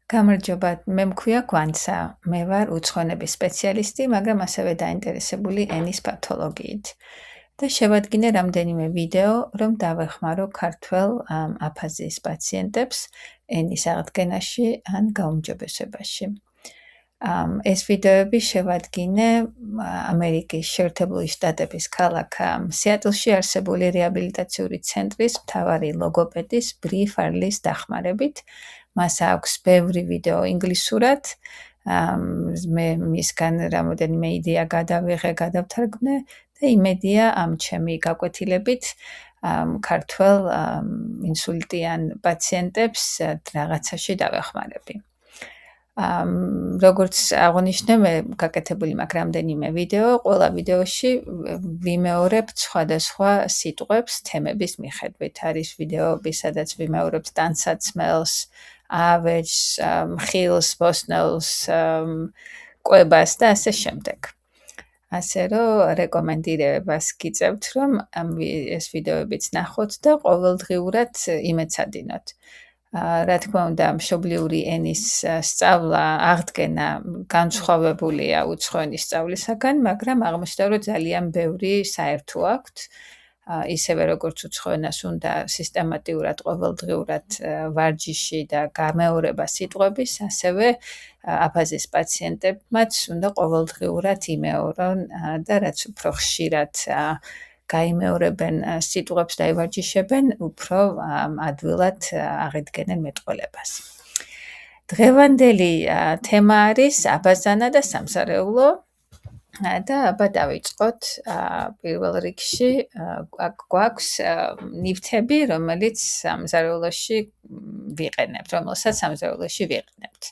გამარჯობა, მე მქვია გვანცა. მე ვარ უცხოენების სპეციალისტი, მაგრამ ასევე დაინტერესებული ენის პათოლოგიით. და შევადგინე რამდენიმე ვიდეო, რომ დავეხმარო ქართველ აფაზიის პაციენტებს ენის აღდგენაში ან გაუმჯობესებაში. ეს ვიდეოები შევადგინე ამერიკის შეერთებული შტატების ქალაქ სიატლში არსებული რეაბილიტაციური ცენტრის მთავარი ლოგოპედის ბრი ფარლის დახმარებით. მას აქვს ბევრი ვიდეო ინგლისურად, მე მისგან რამოდენიმე იდეა გადავიღე, გადავთარგმნე და იმედია ამ ჩემი გაკვეთილებით ქართველ ინსულტიან პაციენტებს რაღაცაში დავეხმარები. როგორც აღნიშნე, მე გაკეთებული მაქვს რამდენიმე ვიდეო, ყველა ვიდეოში ვიმეორებ სხვადასხვა სიტყვებს თემების მიხედვით. არის ვიდეოები, სადაც ვიმეორებ ტანსაცმელს, ავეჯს, მხილს, ბოსნელს, კვებას და ასე შემდეგ. ასე რომ რეკომენდირებას გიწევთ, რომ ეს ვიდეოებიც ნახოთ და ყოველდღიურად იმეცადინოთ. რა თქმა უნდა, მშობლიური ენის სწავლა, აღდგენა განსხვავებულია უცხო ენის სწავლისაგან, მაგრამ აღმოჩნდა, რომ ძალიან ბევრი საერთო აქვთ. ისევე როგორც უცხო ენას უნდა სისტემატიურად ყოველდღიურად ვარჯიში და გამეორება სიტყვების, ასევე აფაზიის პაციენტებმაც უნდა ყოველდღიურად იმეორონ და რაც უფრო ხშირად გაიმეორებენ სიტყვებს და ივარჯიშებენ, უფრო ადვილად აღიდგენენ მეტყველებას. დღევანდელი თემა არის აბაზანა და სამზარეულო და აბა დავიწყოთ. პირველ რიგში გვაქვს ნივთები, რომელიც სამზარეულოში ვიყენებთ, რომელსაც სამზარეულოში ვიყენებთ.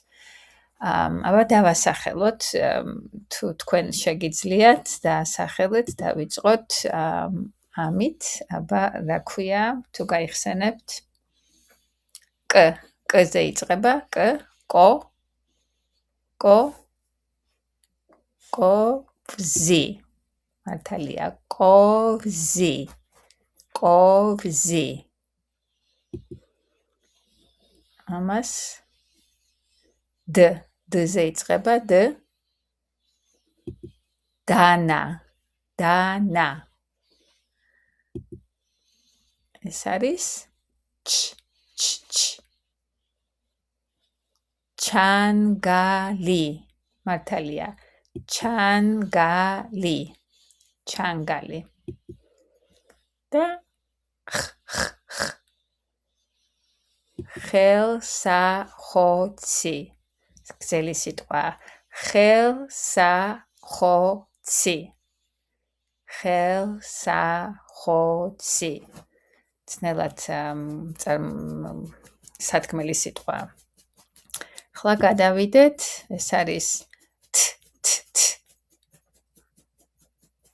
აბა დავასახელოთ, თუ თქვენ შეგიძლიათ დაასახელეთ, დავიწყოთ ამით. აბა რა ქვია, თუ გაიხსენებთ? კ-ზე იწყება, კოვზი. მართალია, კოვზი. ამას д-ზე იწყება, დანა. ეს არის ჩანგალი. მართალია, ჩანგალი. და ხელსახოცი. გზელი სიტყვა. ხელსახოცი. ძნელად სათქმელი სიტყვა. ახლა გადავიდეთ, ეს არის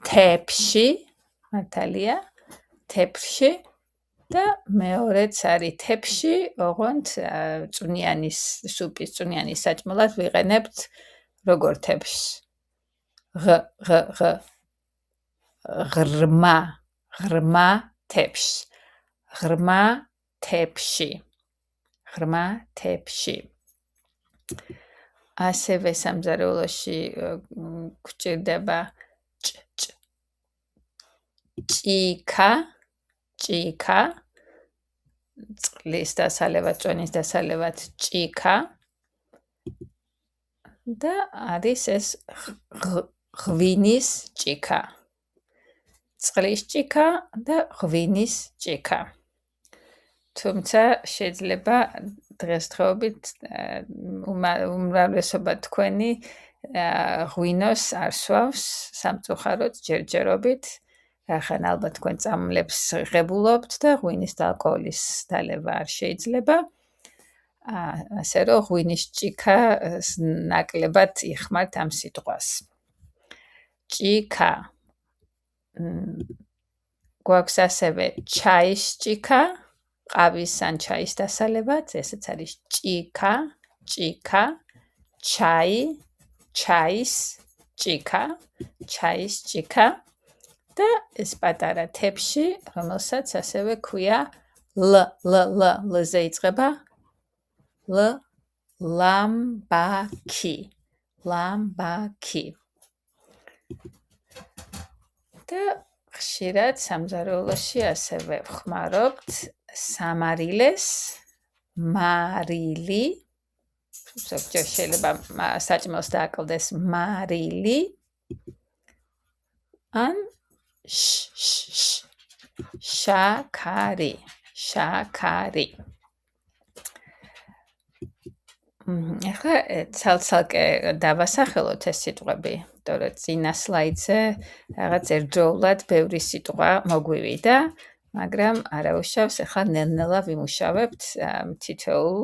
თეფში, მართალია, თეფში და მეორეც არის თეფში, ოღონდ წვნიანის სუპის წვნიანის საჭმელად ვიყენებთ როგორ თეფს. ღრმა თეფში. ასევე სამზარეულოში გვჭირდება ჭიქა, წყლის დასალევად, წვენის დასალევად ჭიქა და არის ეს ღვინის ჭიქა. წყლის ჭიქა და ღვინის ჭიქა. თუმცა შეიძლება დღესდღეობით უმრავლესობა თქვენი ღვინოს არ სვავს სამწუხაროდ ჯერჯერობით. ახლა ალბათ თქვენ წამლებს ღებულობთ და ღვინის და ალკოჰოლის დალევა არ შეიძლება. ასე რომ ღვინის ჭიქა ნაკლებად იხმართ ამ სიტყვას. ჭიქა. გვაქვს ასევე ჩაის ჭიქა, ყავის ან ჩაის დასალევად, ესეც არის ჭიქა, ჩაის ჭიქა და ეს პატარა თეფში, რომელსაც ასევე ქვია ｌ-ზე იწყება, ლამბაქი. ლამბაქი. და ხშირად სამზარეულოში ასევე ვხმარობთ სამარილეს, მარილი. ზოგჯერ შეიძლება საჭმელს დააკლდეს მარილი. ან შაქარი. შაქარი. ახლა ცალ-ცალკე დავასახელოთ ეს სიტყვები, იმიტომ რომ წინა სლაიდზე რაღაც ერთდროულად ბევრი სიტყვა მოგვივიდა, მაგრამ არა უშავს, ახლა ნელ-ნელა ვიმუშავებთ თითოეულ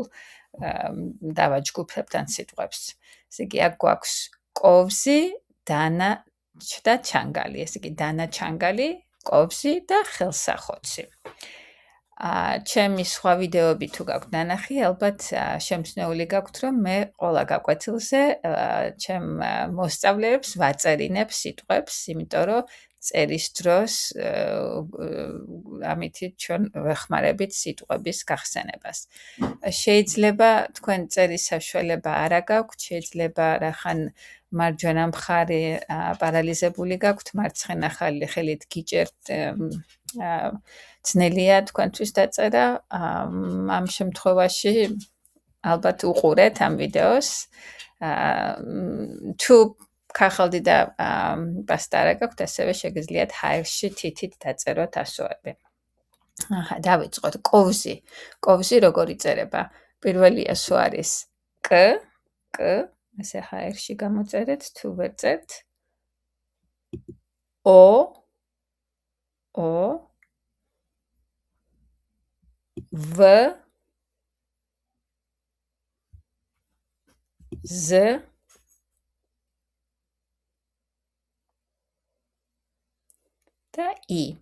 დავაჯგუფებთ ან სიტყვებს. ესე იგი, აქ გვაქვს კოვზი, დანა და ჩანგალი. ესე იგი, დანა ჩანგალი, კოვზი და ხელსახოცი. ჩემი სხვა ვიდეოები თუ გაქვთ ნანახი, ალბათ შემჩნეული გაქვთ, რომ მე ყველა გაკვეთილზე ჩემ მოსწავლეებს ვაწერინებ სიტყვებს, იმიტომ რომ წერის დროს ამითი ჩვენ ვეხმარებით სიტყვების გახსენებას. შეიძლება თქვენ წერის საშუალება არა გაქვთ, შეიძლება რახან მარჯვენა მხარე პარალიზებული გაქვთ, მარცხენა ხელით გიჭერთ ძნელია თქვენთვის დაწერა, ამ შემთხვევაში ალბათ უყურეთ ამ ვიდეოს. თუ ქაღალდი და პასტარა გაქვთ, ასევე შეგიძლიათ ჰაერში თითით დაწეროთ ასოები. დავიწყოთ. კოვზი. კოვზი როგორ იწერება? პირველი ასო არის კ, ესე ჰაერში გამოწერეთ, თუ ვერ წერთ. ო, V, Z, და I.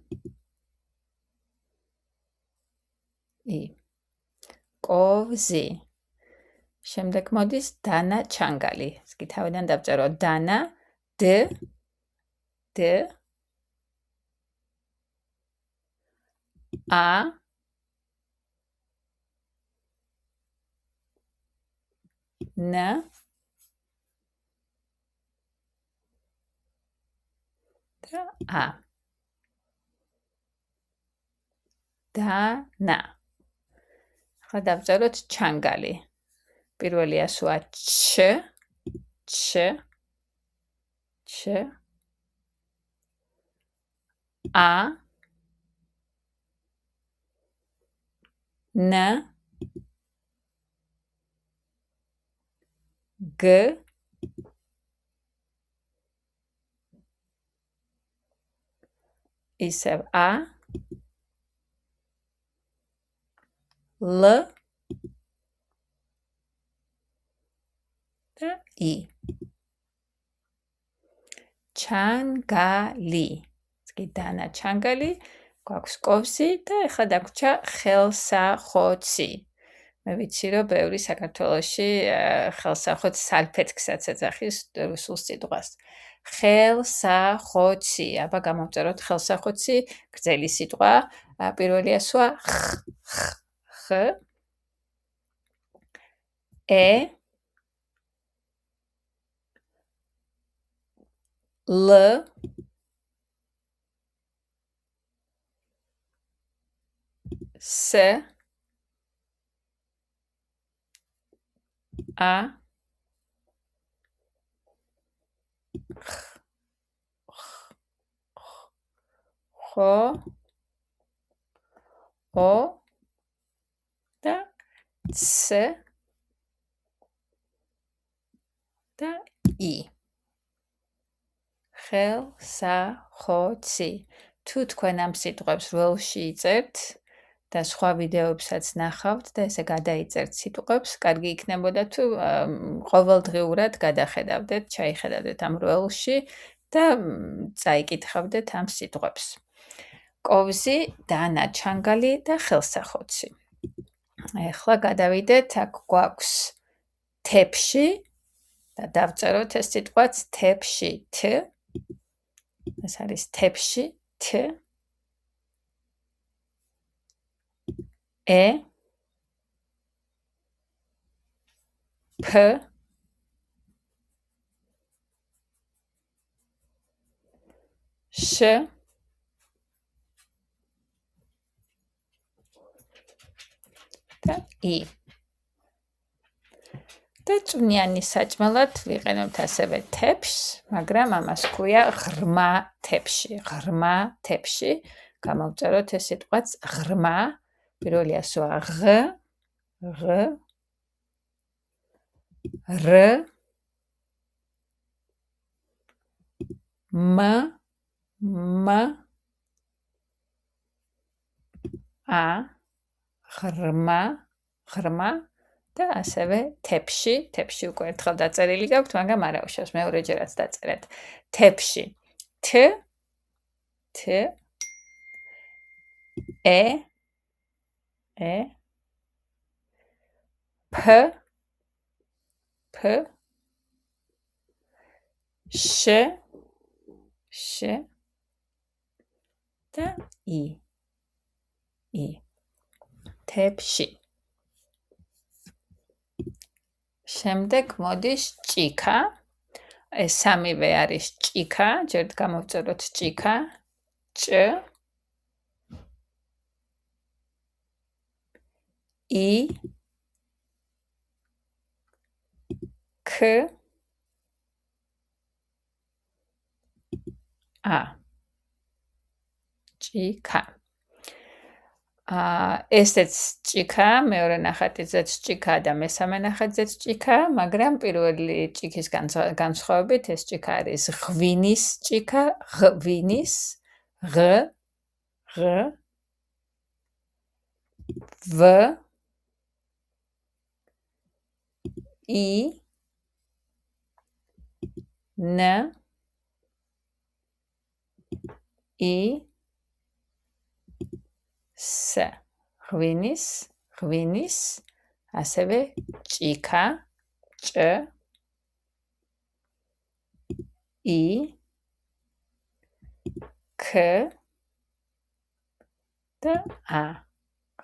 კოვზი. შემდეგ მოდის დანა ჩანგალი. ეს კი თავიდან დავწეროთ დანა, D, A, N, და A. დანა. ახლა დავწეროთ ჩანგალი. პირველი ასოა ჩ, A, N, G, ისევ A, L, და I. ჩანგალი. კი დანა ჩანგალი, გვაქვს კოვზი და ახლა დაგვრჩა ხელსახოცი. მე ვიცი, რომ ბევრი საქართველოში ხელსახოც სალფეთქსაც ეძახის რუსულ სიტყვას. ხელსახოცი. აბა გამოვწეროთ ხელსახოცი, გრძელი სიტყვა. პირველი ასოა ხ, L, S, A, X, O, და C, და I. ხელსახოცი. თუ თქვენ ამ სიტყვებს როლში იწერთ და სხვა ვიდეოებსაც ნახავთ და ესე გადაიწერთ სიტყვებს, კარგი იქნებოდა თუ ყოველდღიურად გადახედავდეთ, ჩაიხედავდეთ ამ როლში და წაიკითხავდეთ ამ სიტყვებს. კოვზი, დანა ჩანგალი და ხელსახოცი. ახლა გადავიდეთ, აქ გვაქვს თეფში და დავწეროთ ეს სიტყვაც თეფში, T. ეს არის თეფში, T. P, Š, და I. და წვნიანი საჭმელად ვიყენებთ ასევე თეფშს, მაგრამ ამას ქვია ღრმა თეფში. ღრმა თეფში. გამოვწეროთ ეს სიტყვაც ღრმა. პირველი ასოა ღ, ღ, р, м, м, ა, ღრმა, ღრმა და ასევე თეფში. თეფში უკვე ერთხელ დაწერილი გაქვთ, მაგრამ არა უშავს მეორეჯერაც დაწერეთ. თეფში. თ, თ, ე, ე, ფ, ფ, შ, შ და I. I. თეფში. შემდეგ მოდის ჭიქა. ეს სამივე არის ჭიქა. ჯერ გამოვწეროთ ჭიქა. ჭ, I, ქ, ა. ჭიქა. ესეც ჭიქა, მეორე ნახატიზეც ჭიქა და მესამე ნახატზეც ჭიქა, მაგრამ პირველი ჭიქის განსხვავებით ეს ჭიქა არის ღვინის ჭიქა, ღვინის, ღ, ღ, ვ, I, ν, I, S. ღვინის, ღვინის, ასევე ჭიქა, ჭ, I, ქ და ა.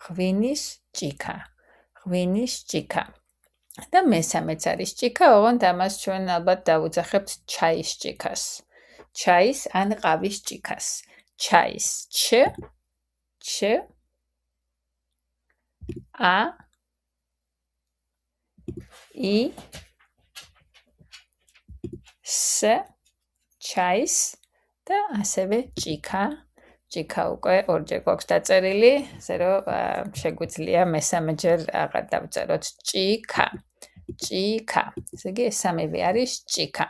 ღვინის ჭიქა, ღვინის ჭიქა. და მესამეც არის ჭიქა, ოღონდ ამას ჩვენ ალბათ დავუძახებთ ჩაის ჭიქას. ჩაის ან ყავის ჭიქას. ჩაის ჩ, ჩ, ა, I, S, ჩაის და ასევე ჭიქა. ჭიქა უკვე ორჯერ გვაქვს დაწერილი, ასე რომ შეგვიძლია მესამეჯერ აღარ დავწეროთ ჭიქა. ჭიქა. ესე იგი ეს სამივე არის ჭიქა.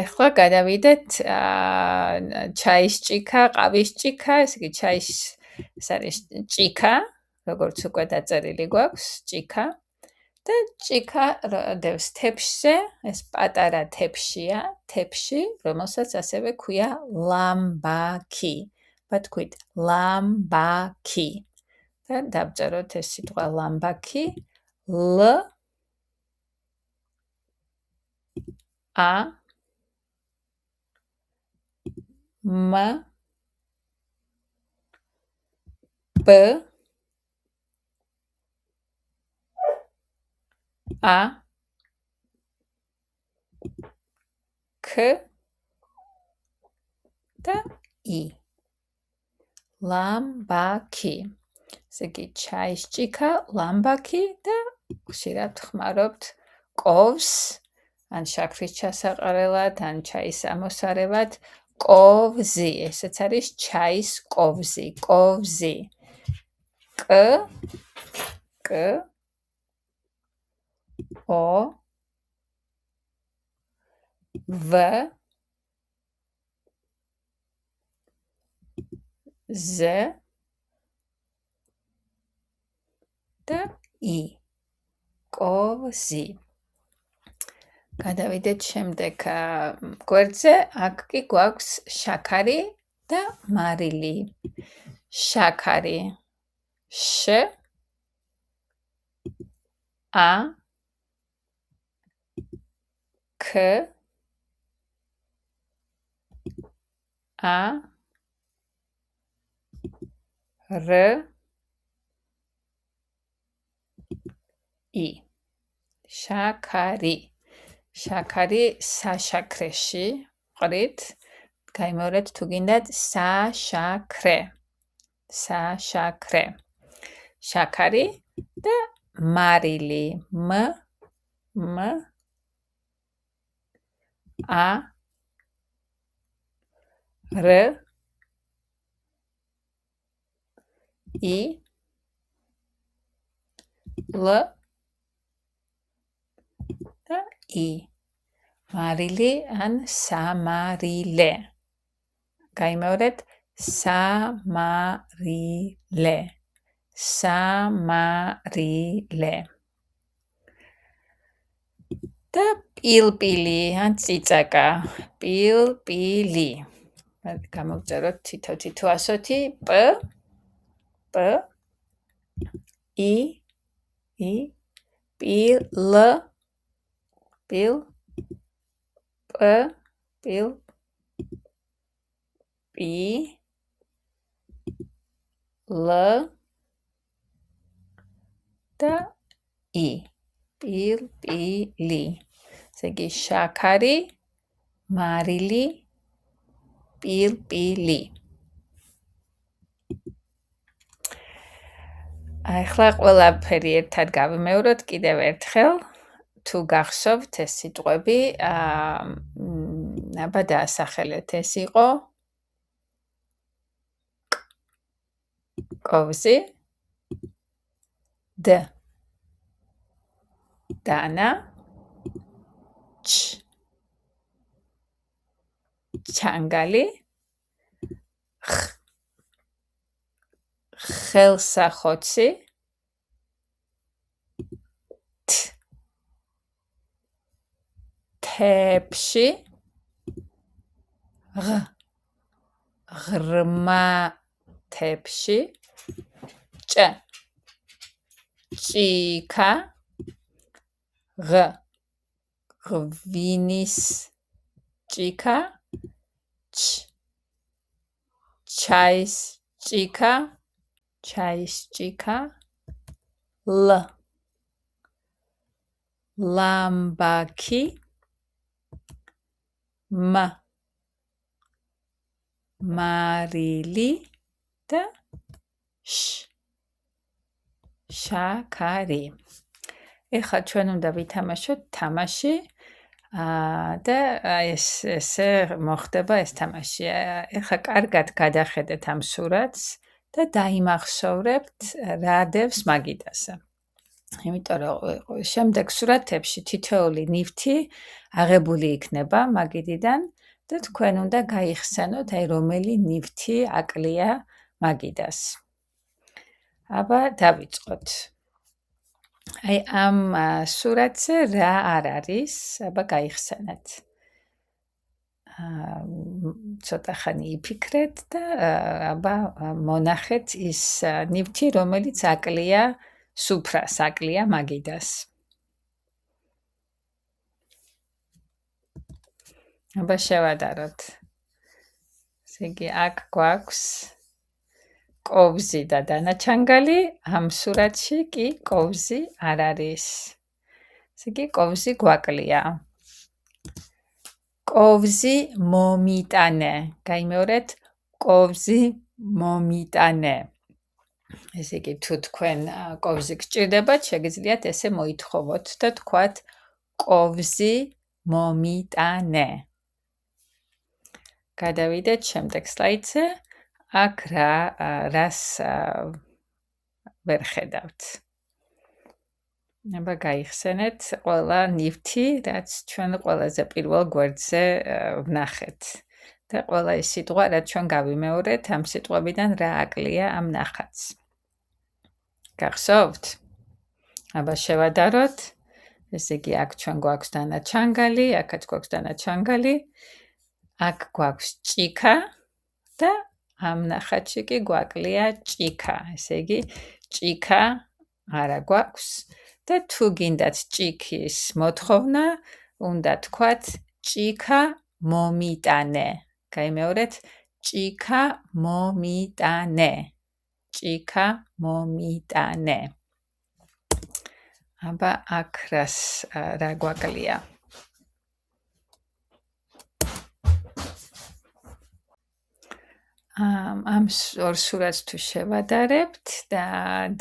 ახლა გადავიდეთ ჩაის ჭიქა, ყავის ჭიქა, ესე იგი ჩაის ეს არის ჭიქა, როგორც უკვე დაწერილი გვაქვს, ჭიქა. და ჭიქა დევს თეფშზე, ეს პატარა თეფშია, თეფში, რომელსაც ასევე ქვია ლამბაქი. ვთქვით ლამბაქი. და დავწეროთ ეს სიტყვა ლამბაქი, ლ, ა, м, б, а, ქ და I. ლამბაქი. ესე იგი ჩაის ჭიქა, ლამბაქი და ხშირად ხმარობთ კოვს, ან შაქრის ჩასაყარელად, ან ჩაის ამოსარევად, კოვზი. ესეც არის ჩაის კოვზი, კოვზი. კ, კ, ო, ვ, ზ და I. კოვზი. გადავიდეთ შემდეგ გვერდზე, აქ კი გვაქვს შაქარი და მარილი. შაქარი. შ, ა, ქ, ა, р, I. შაქარი. შაქარი საშაქრეში ყრით. გაიმეორეთ თუ გინდათ საშაქრე. საშაქრე. შაქარი და მარილი. м ა р ი ლ და ი. მარილი ან სამარილე. გაიმეორეთ სამარილე. სამარილე. და პილპილი ან წიწაკა. პილპილი. გამოვწეროთ თითო ასოთი. პ ი პილ პილ პ პილ პი ლ და ი. პილპილი. ესე იგი შაქარი, მარილი, პილპილი. ახლა ყველაფერი ერთად გავიმეოროთ კიდევ ერთხელ. თუ გახსოვთ ეს სიტყვები, აბა დაასახელეთ. ეს იყო კოვზი, д, დანა, ჩ, ჩანგალი, ხ, ხელსახოცი, თ, თებში, ღ, ღრმა თებში, ჭ, ჭიქა, ღ, ღვინის ჭიქა, ჩ, ჩაის ჭიქა, ჩაის ჭიქა, ლ, ლამბაქი, м, მარილი და შ, შაქარი. ეხლა ჩვენ უნდა ვითამაშოთ თამაში და ესე მოხდება ეს თამაში. ეხლა კარგად გადახედეთ ამ სურათს და დაიმახსოვრებთ რა დევს მაგიდასა. იმიტომ რომ შემდეგ სურათებში თითოეული ნივთი აღებული იქნება მაგიდიდან და თქვენ უნდა გაიხსენოთ აი რომელი ნივთი აკლია მაგიდას. აბა დავიწყოთ. აი ამ სურათზე რა არ არის? აბა გაიხსენეთ. ცოტა ხანი იფიქრეთ და აბა მონახეთ ის ნივთი, რომელიც აკლია სუფრას, აკლია მაგიდას. აბა შევადაროთ. ესე იგი აქ გვაქვს კოვზი და დანაჩანგალი, ამ სურათში კი კოვზი არ არის. ესე იგი კოვზი გვაკლია. კოვზი მომიტანე. გაიმეორეთ, კოვზი მომიტანე. ესე იგი თუ თქვენ კოვზი გჭირდებათ, შეგიძლიათ ესე მოითხოვოთ და თქვათ კოვზი მომიტანე. გადავიდეთ შემდეგ სლაიდზე. აქ რას ვერ ხედავთ. აბა გაიხსენეთ ყველა ნივთი, რაც ჩვენ ყველაზე პირველ გვერდზე ვნახეთ. და ყველა ის სიტყვა, რაც ჩვენ გავიმეორეთ, ამ სიტყვებიდან რა აკლია ამ ნახატს. გახსოვთ? აბა შევადაროთ. ესე იგი აქ ჩვენ გვაქვს დანაჩანგალი, აქაც გვაქვს დანაჩანგალი. აქ გვაქვს ჭიქა და ამ ნახატში კი გვაკლია ჭიქა. ესე იგი ჭიქა არა გვაქვს და თუ გინდათ ჭიქის მოთხოვნა, უნდა თქვათ ჭიქა მომიტანე. გაიმეორეთ, ჭიქა მომიტანე. ჭიქა მომიტანე. აბა აქ რა გვაკლია? ამ ორ სურათს თუ შევადარებთ და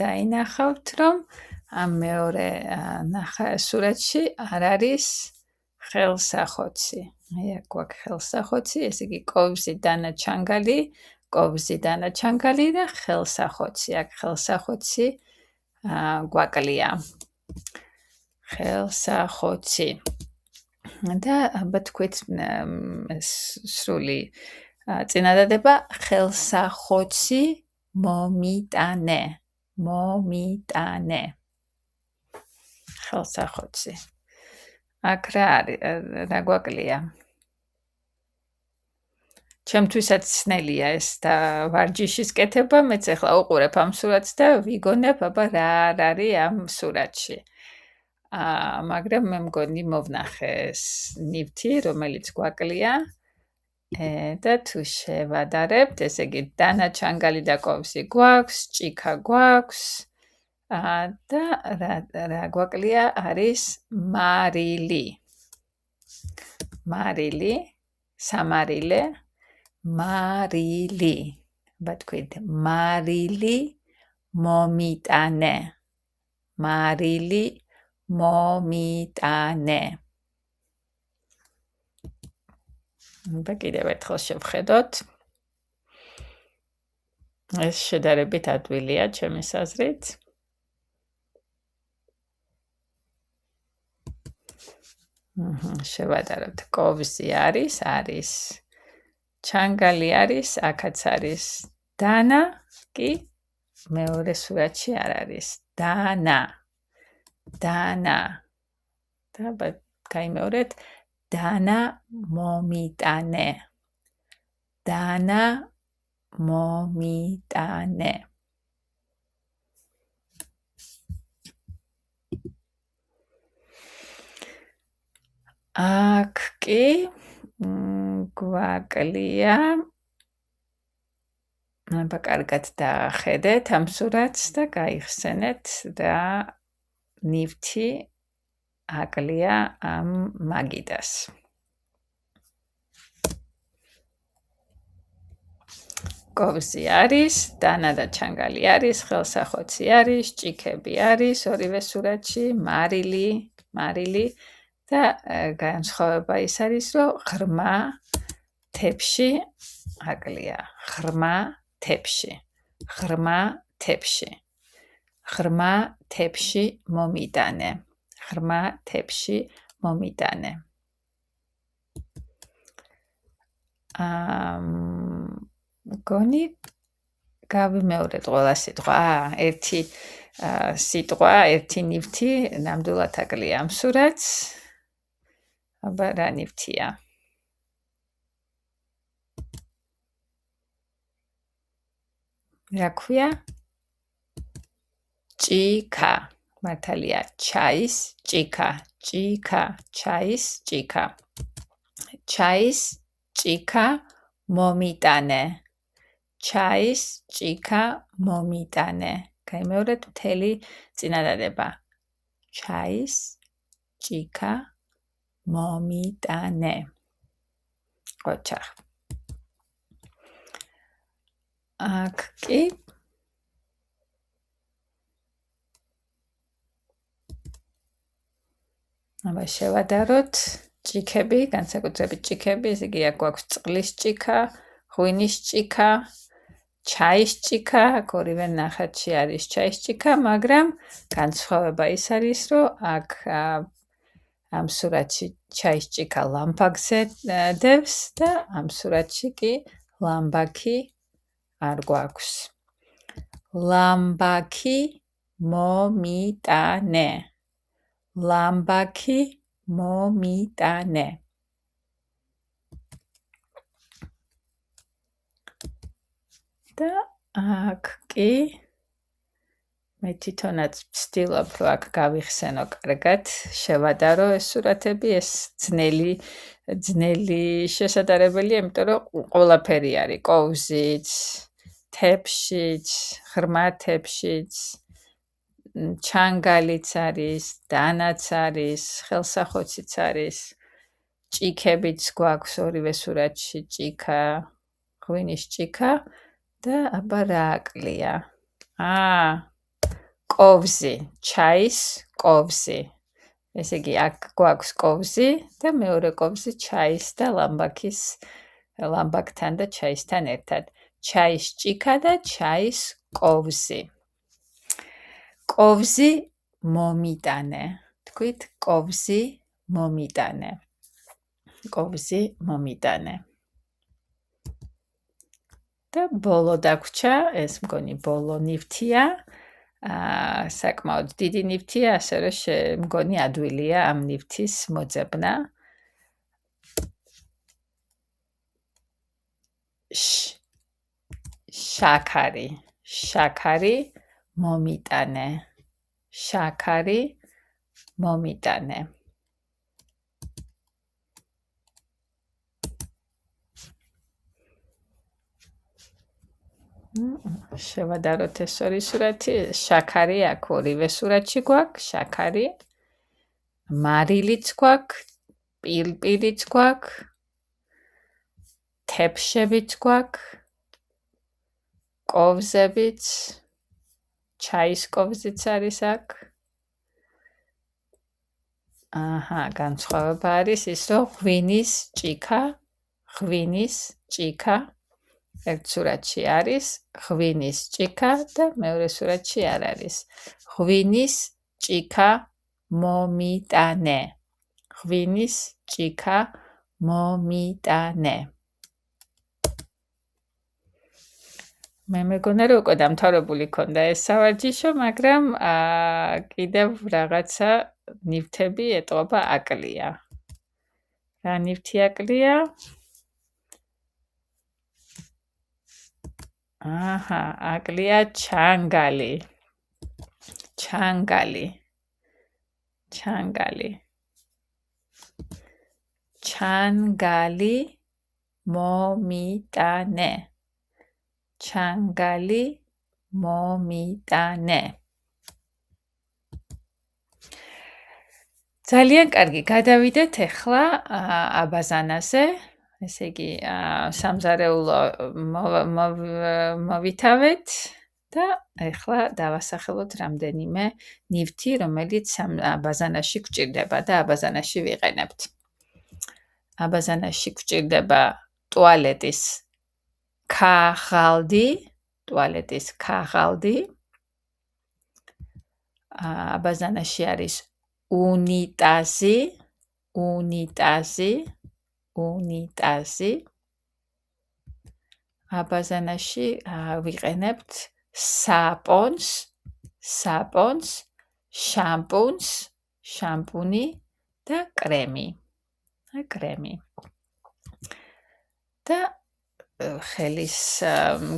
დაინახავთ, რომ ამ მეორე სურათში არ არის ხელსახოცი. აი აქ გვაქვს ხელსახოცი, ესე იგი კოვზი დანაჩანგალი და ხელსახოცი. აქ ხელსახოცი გვაკლია. ხელსახოცი. და აბა თქვით სრული წინადადება ხელსახოცი მომიტანე. ხელსახოცი. აქ რა გვაკლია? ჩემთვისაც ცნელია ეს და ვარჯიშის კეთება, მეც ახლა უყურებ ამ სურათს და ვიგონებ, აბა რა არის ამ სურათში. მაგრამ მე მგონი მოვნახე ეს ნივთი, რომელიც გვაკლია. და თუ შევადარებთ, ესე იგი დანაჩანგალი და კოვზი გვაქვს, ჭიქა გვაქვს და რა გვაკლია არის მარილი. სამარილე, მარილი. აბა თქვით მარილი მომიტანე. აბა კიდევ ერთხელ შევხედოთ. ეს შედარებით ადვილია ჩემის აზრით. შევადაროთ. კოვზი არის. ჩანგალი არის, აქაც არის. დანა კი მეორე სურათში არ არის. დანა. და გაიმეორეთ. დანა მომიტანე. აქ კი გვაკლია. აბა კარგად დაახედეთ ამ სურათს და გაიხსენეთ რა ნივთი აკლია ამ მაგიდას. კოვზი არის, დანა და ჩანგალი არის, ხელსახოცი არის, ჭიქები არის, ორივე სურათში, მარილი და განსხვავება ის არის, რომ ღრმა თებში აკლია. ღრმა თებში მომიტანე. გონი გავიმეორეთ ყველა სიტყვა. ერთი სიტყვა, ერთი ნივთი ნამდვილად აკლია ამ სურათს. აბა რა ნივთია? რა ქვია? ჭიქა. მართალია, ჩაის ჭიქა. ჩაის ჭიქა მომიტანე. გაიმეორეთ მთელი წინადადება. ჩაის ჭიქა მომიტანე. ოჩახ. აქ კი აბა შევადაროთ ჭიქები, განსაკუთრებით ჭიქები, ესე იგი აქ გვაქვს წყლის ჭიქა, ღვინის ჭიქა, ჩაის ჭიქა, ორივე ნახატში არის ჩაის ჭიქა, მაგრამ განსხვავება ის არის, რომ აქ ამ სურათში ჩაის ჭიქა ლამბაკზე დევს და ამ სურათში კი ლამბაკი არ გვაქვს. ლამბაკი მომიტანე. და აქ კი მე თვითონაც ვცდილობ, რომ აქ გავიხსენო კარგად, შევადარო ეს სურათები, ეს ძნელი შესადარებელია, იმიტომ რომ ყველაფერი არის, კოვზიც, თებშიც, ღრმა თებშიც, ჩანგალიც არის, დანაც არის, ხელსახოციც არის. ჭიქებიც გვაქვს ორივე სურათში, ჭიქა, ღვინის ჭიქა და აბა რა აკლია? კოვზი, ჩაის კოვზი. ესე იგი, აქ გვაქვს კოვზი და მეორე კოვზი ჩაის და ლამბაკთან და ჩაისთან ერთად. ჩაის ჭიქა და ჩაის კოვზი. კოვზი მომიტანე. თქვით, კოვზი მომიტანე. კოვზი მომიტანე. და ბოლო დაგვრჩა, ეს მგონი ბოლო ნივთია. საკმაოდ დიდი ნივთია, ასე რომ მგონი ადვილია ამ ნივთის მოძებნა. შაქარი, შაქარი მომიტანე. შაქარი მომიტანე. შევადაროთ ეს ორი სურათი. შაქარი აქ ორივე სურათში გვაქვს, შაქარი. მარილიც გვაქვს, პილპილიც გვაქვს, თეფშებიც გვაქვს, კოვზებიც, ჩაის კოვზიც არის აქ. განსხვავება არის ის, რომ ღვინის ჭიქა ერთ სურათში არის, ღვინის ჭიქა და მეორე სურათში არ არის. ღვინის ჭიქა მომიტანე. ღვინის ჭიქა მომიტანე. მე მეგონა რომ უკვე დამთავრებული ქონდა ეს სავარჯიშო, მაგრამ კიდევ რაღაცა ნივთები ეტყობა აკლია. რა ნივთი აკლია? აკლია ჩანგალი. ჩანგალი. ჩანგალი. ჩანგალი მომიტანე. ჩანგალი მომიტანე. ძალიან კარგი, გადავიდეთ ახლა აბაზანაზე. ესე იგი, სამზარეულო მოვითავეთ და ახლა დავასახელოთ რამდენიმე ნივთი, რომელიც აბაზანაში გვჭირდება და აბაზანაში ვიყენებთ. აბაზანაში გვჭირდება ტუალეტის ქაღალდი, აბაზანაში არის უნიტაზი, აბაზანაში ვიყენებთ საპონს, შამპუნი და კრემი. და ხელის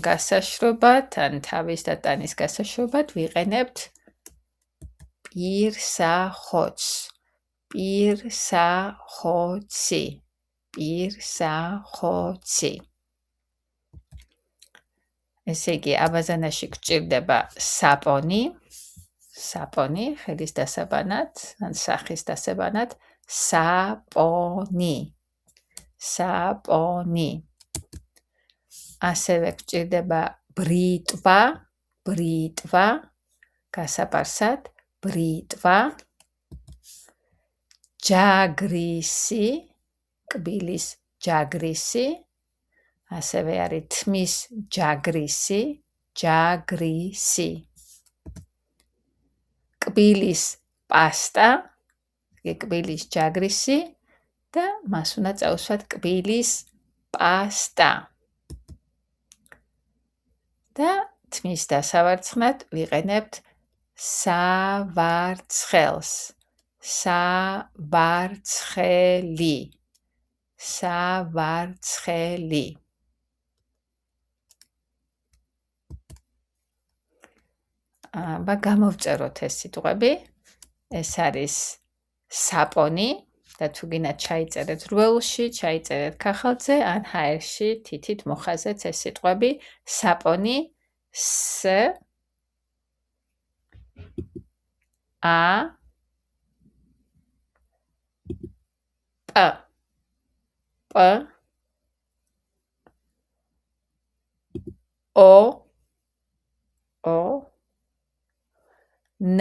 გასაშრობად, ან თავის და ტანის გასაშრობად ვიყენებთ პირსახოცს. პირსახოცი. ესე იგი, აბაზანაში გვჭირდება საპონი, ხელის დასაბანად, ან სახის დასაბანად, საპონი. ასევე გვჭირდება ბრიტვა, გასაპარსად, ბრიტვა, ჯაგრისი, კბილის ჯაგრისი, ასევე არის თმის ჯაგრისი, კბილის პასტა, კბილის ჯაგრისი და მას უნდა წავუსვათ კბილის პასტა. და თმის დასავარცხნად ვიყენებთ სავარცხელს. სავარცხელი. გამოვწეროთ ეს სიტყვები. ეს არის საპონი და თუ გინდათ ჩაიწერეთ რუელში, ჩაიწერეთ ქაღალდზე, ან ჰაერში თითით მოხაზეთ ეს სიტყვები. საპონი, A, P, P, O, N,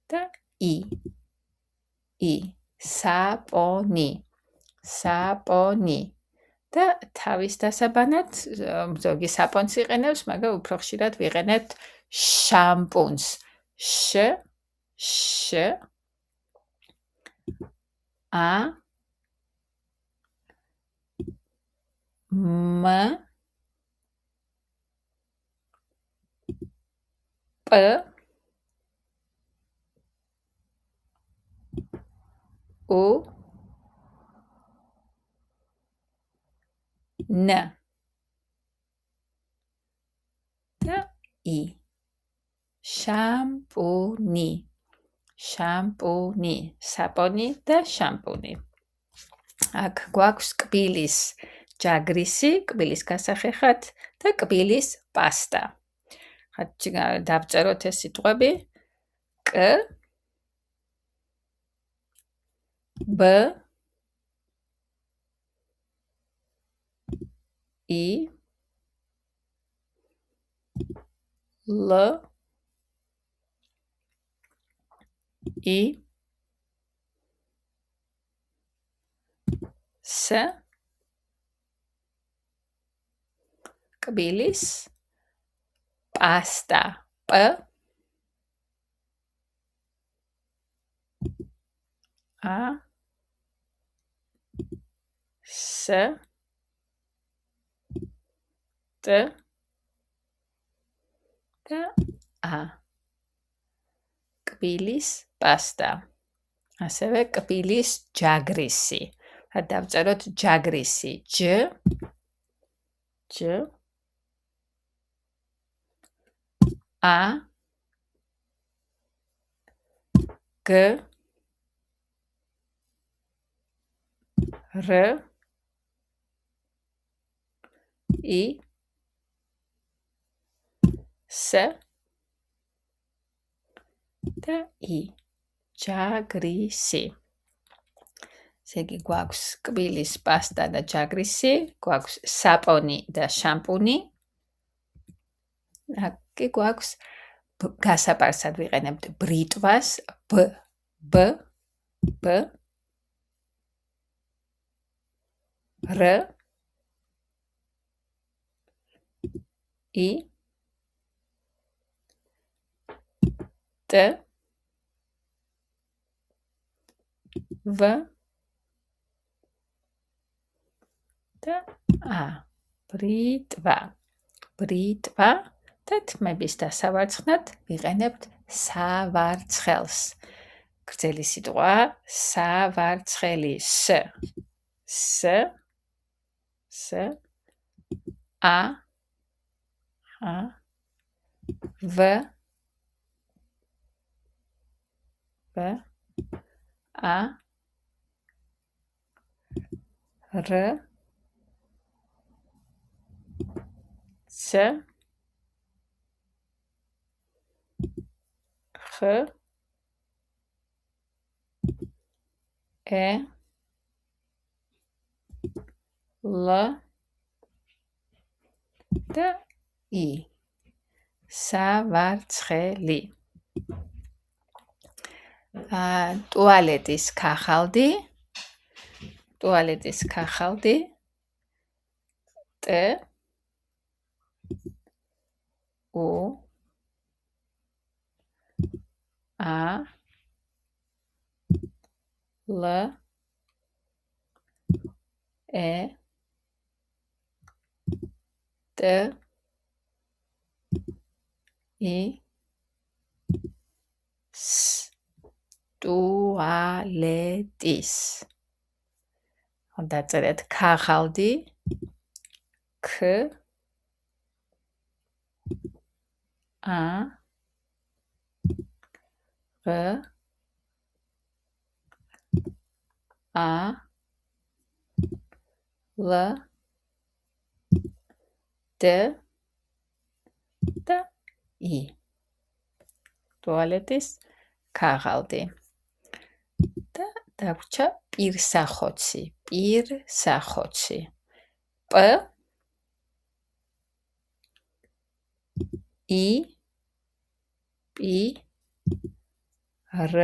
და I. Saponi. Saponi. და თავის დასაბანად ზოგი საპონს იყენებს, მაგრამ უფრო ხშირად ვიყენებთ შამპუნს. A, M, P, U, N, და I. შამპუნი. შამპუნი. საპონი და შამპუნი. აქ გვაქვს კბილის ჯაგრისი, კბილის გასახერხად და კბილის პასტა. დავწეროთ ეს სიტყვები. K, B, I, L, I, S, კბილის პასტა. P, A, S, T, და A. კბილის პასტა. ასევე კბილის ჯაგრისი. დავწეროთ ჯაგრისი. J, A, G, R, I, S, და I. ჯაგრისი. ესე იგი გვაქვს კბილის პასტა და ჯაგრისი, გვაქვს საპონი და შამპუნი. აქ გვაქვს გასაპარსად ვიყენებთ ბრიტვას, B, R, I, T, V, და A. ბრიტვა. და თმების დასავარცხნად ვიყენებთ სავარცხელს. გრძელი სიტყვა სავარცხელი. A, V, A, R, C, X, E, L, და I. სავარცხელი. ტუალეტის ქახალდი. T, U, A, L, E, T, I, S, ტუალეტის. დაწერეთ ქახალდი. K, A, G, A, L, D, და ი. ტუალეტის ქაღალდი. და დაგვრჩა პირსახოცი. პირსახოცი. პ ი პი რ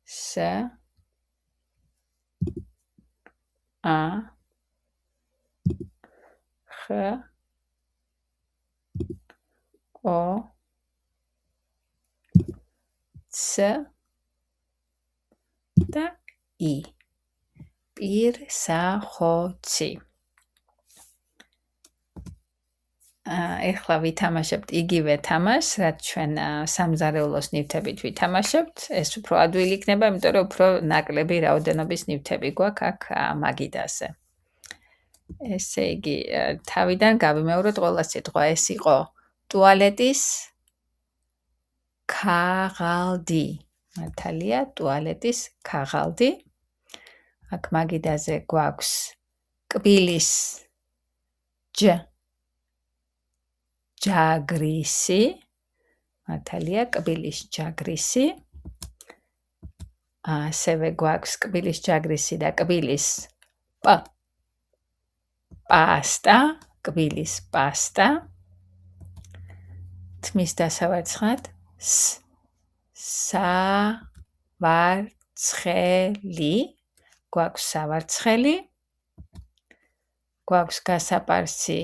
ს ა ხ ო ც და ი. პირსახოცი. ეხლა ვითამაშებთ იგივე თამაშს, რაც ჩვენ სამზარეულოს ნივთებით ვითამაშებთ. ეს უფრო ადვილი იქნება, იმიტომ რომ უფრო ნაკლები რაოდენობის ნივთები გვაქვს აქ მაგიდაზე. ესე იგი, თავიდან გავიმეოროთ ყველა სიტყვა. ეს იყო ტუალეტის ქაღალდი. მართალია, ტუალეტის ქაღალდი. აქ მაგიდაზე გვაქვს კბილის ჯაგრისი. მართალია, კბილის ჯაგრისი. ასევე გვაქვს კბილის ჯაგრისი და კბილის პასტა. კბილის პასტა. თმის დასავარცხად სავარცხელი. გვაქვს სავარცხელი. გვაქვს გასაპარსი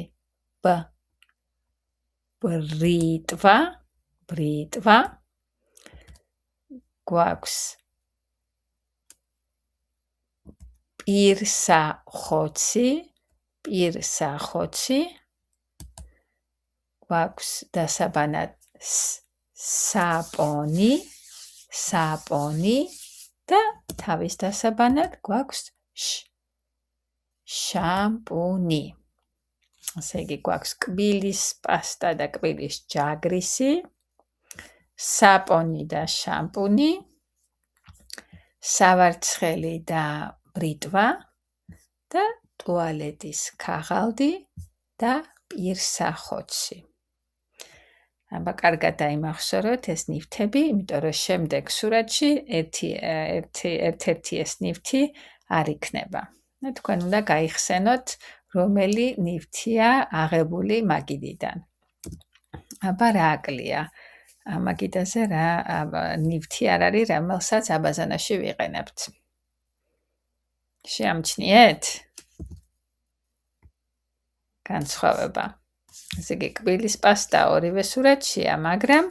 ბრიტვა. ბრიტვა. გვაქვს პირსახოცი. პირსახოცი. გვაქვს დასაბანად საპონი. საპონი. და თავის დასაბანად გვაქვს შამპუნი. ასე იგი გვაქვს კბილის პასტა და კბილის ჯაგრისი, საპონი და შამპუნი, სავარცხელი და ბრიტვა და ტუალეტის ქაღალდი და პირსახოცი. აბა კარგად დაიმახსოვროთ ეს ნივთები, იმიტომ რომ შემდეგ სურათში ერთ-ერთი ეს ნივთი არ იქნება. თქვენ უნდა გაიხსენოთ, რომელი ნივთია აღებული მაგიდიდან. აბა რა აკლია? მაგიდაზე რა ნივთი არ არის, რომელსაც აბაზანაში ვიყენებთ. შეამჩნიეთ? განსხვავება. ესე იგი, კბილის პასტა ორივე სურათშია, მაგრამ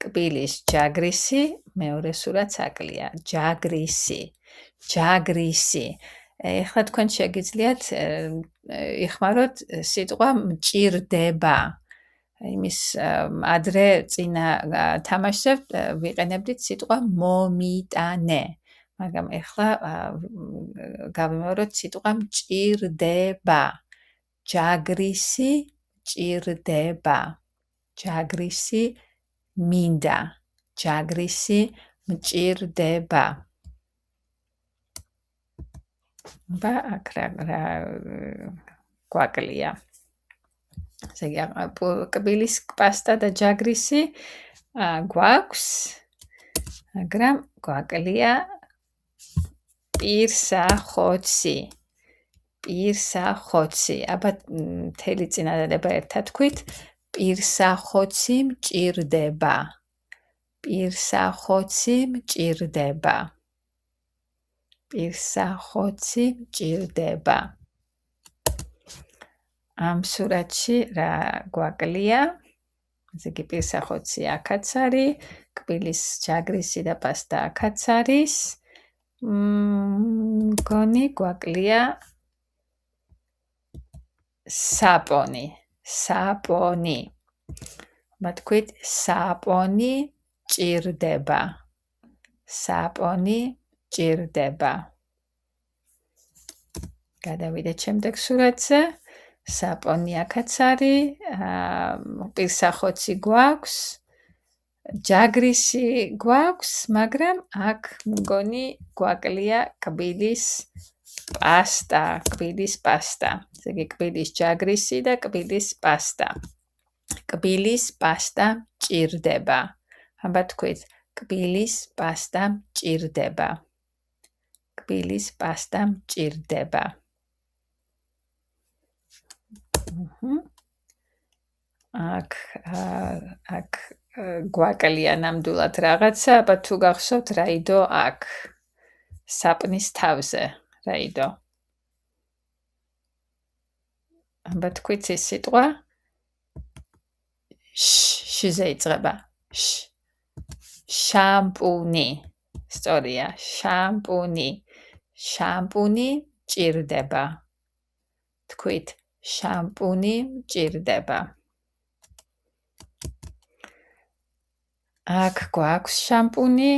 კბილის ჯაგრისი მეორე სურათს აკლია. ჯაგრისი. ჯაგრისი. ეხლა თქვენ შეგიძლიათ იხმაროთ სიტყვა მჭირდება. იმის ადრე წინა თამაშზე ვიყენებდით სიტყვა მომიტანე. მაგრამ ეხლა გავიმეოროთ სიტყვა მჭირდება. ჯაგრისი მჭირდება. ჯაგრისი მინდა. ჯაგრისი მჭირდება. და აქ რა გვაკლია. ესე იგი, კბილის პასტა და ჯაგრისი გვაქვს, მაგრამ გვაკლია პირსახოცი. პირსახოცი. აბა მთელი წინადადება ერთად თქვით. პირსახოცი მჭირდება. პირსახოცი მჭირდება. პირსახოცი მჭირდება. ამ სურათში რა გვაკლია? ესე იგი, პირსახოცი აქაც არის, კბილის ჯაგრისი და პასტა აქაც არის. მგონი გვაკლია საპონი. საპონი. თქვით საპონი მჭირდება. საპონი მჭირდება. გადავიდეთ შემდეგ სურათზე. საპონი აქაც არის, პირსახოცი გვაქვს, ჯაგრისი გვაქვს, მაგრამ აქ მგონი გვაკლია კბილის პასტა, კბილის პასტა. ესე იგი კბილის ჯაგრისი და კბილის პასტა. კბილის პასტა მჭირდება. აბა თქვით, კბილის პასტა მჭირდება. კბილის პასტა მჭირდება. აქ გვაკლია ნამდვილად რაღაცა, აბა თუ გახსოვთ რა იდო აქ საპნის თავზე, რა იდო. აბა თქვით ეს სიტყვა შ-ზე იწყება. შამპუნი. სწორია, შამპუნი. შამპუნი მჭირდება. თქვით, შამპუნი მჭირდება. აქ გვაქვს შამპუნი,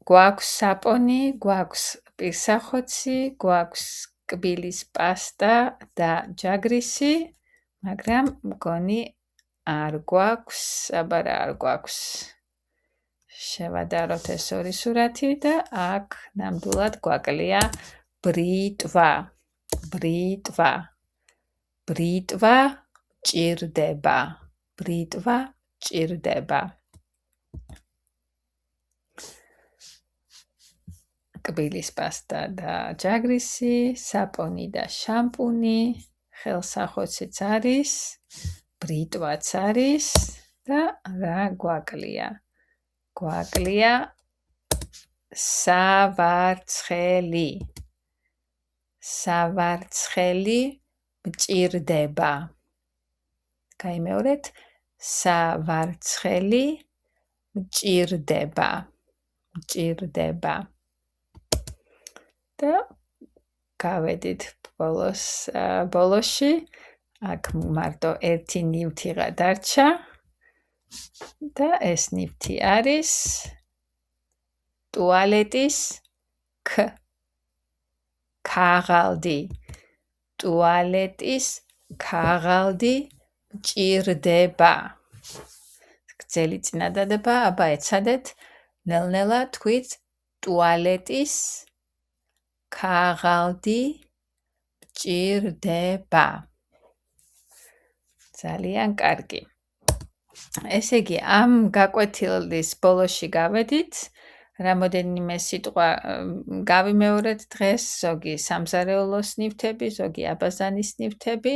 გვაქვს საპონი, გვაქვს პირსახოცი, გვაქვს კბილის პასტა და ჯაგრისი, მაგრამ მგონი არ გვაქვს, აბა რა არ გვაქვს. შევადაროთ ეს ორი სურათი და აქ ნამდვილად გვაკლია ბრიტვა. ბრიტვა. ბრიტვა მჭირდება. ბრიტვა მჭირდება. კბილის პასტა და ჯაგრისი, საპონი და შამპუნი, ხელსახოციც არის, ბრიტვაც არის და რა გვაკლია? გვაკლია სავარცხელი. სავარცხელი მჭირდება. გაიმეორეთ, სავარცხელი მჭირდება. მჭირდება. და გავედით ბოლოში, აქ მარტო ერთი ნივთი დარჩა და ეს ნივთი არის ტუალეტის ქაღალდი. ტუალეტის ქაღალდი მჭირდება. გრძელი წინადადება, აბა ეცადეთ, ნელ-ნელა თქვით ტუალეტის ქაღალდი მჭირდება. ძალიან კარგი. ესე იგი, ამ გაკვეთილის ბოლოში გავედით, რამოდენიმე სიტყვა გავიმეორეთ დღეს, ზოგი სამზარეულოს ნივთები, ზოგი აბაზანის ნივთები.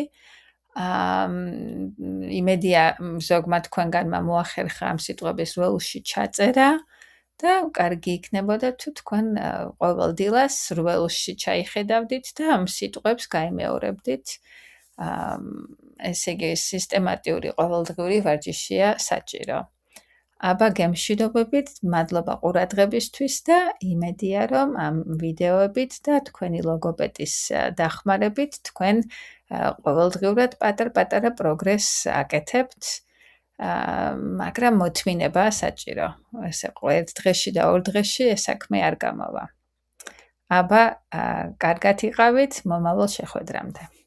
იმედია ზოგმა თქვენგანმა მოახერხა ამ სიტყვების ველში ჩაწერა და კარგი იქნებოდა თუ თქვენ ყოველდილას ველში ჩაიხედავდით და ამ სიტყვებს გაიმეორებდით. ესე იგი, სისტემატიური ყოველდღიური ვარჯიშია საჭირო. აბა გემშვიდობებით, მადლობა ყურადღებისთვის და იმედია, რომ ამ ვიდეოებით და თქვენი ლოგოპედის დახმარებით თქვენ ყოველდღიურად პატარ-პატარა პროგრესს აკეთებთ, მაგრამ მოთმინებაა საჭირო. ესე ერთ დღეში და ორ დღეში ეს საქმე არ გამოვა. აბა კარგად იყავით, მომავალ შეხვედრამდე.